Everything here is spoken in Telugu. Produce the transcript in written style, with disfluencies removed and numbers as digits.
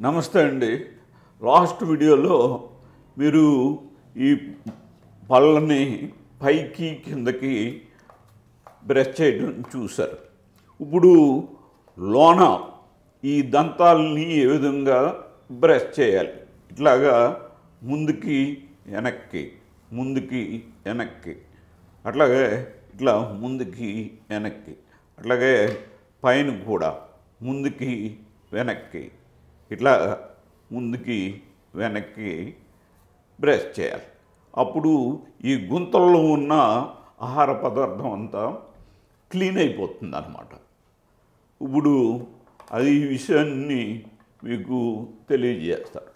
నమస్తే అండి. లాస్ట్ వీడియోలో మీరు ఈ పళ్ళని పైకి కిందకి బ్రష్ చేయడం చూశారు. ఇప్పుడు లోన ఈ దంతాలని ఏ విధంగా బ్రష్ చేయాలి, ఇట్లాగా ముందుకి వెనక్కి ముందుకి వెనక్కి, అట్లాగే ఇట్లా ముందుకి వెనక్కి, అట్లాగే పైన కూడా ముందుకి వెనక్కి, ఇట్లా ముందుకి వెనక్కి బ్రష్ చేయాలి. అప్పుడు ఈ గుంతల్లో ఉన్న ఆహార పదార్థం అంతా క్లీన్ అయిపోతుంది అన్నమాట. ఇప్పుడు అది ఈ విషయాన్ని మీకు తెలియజేస్తారు.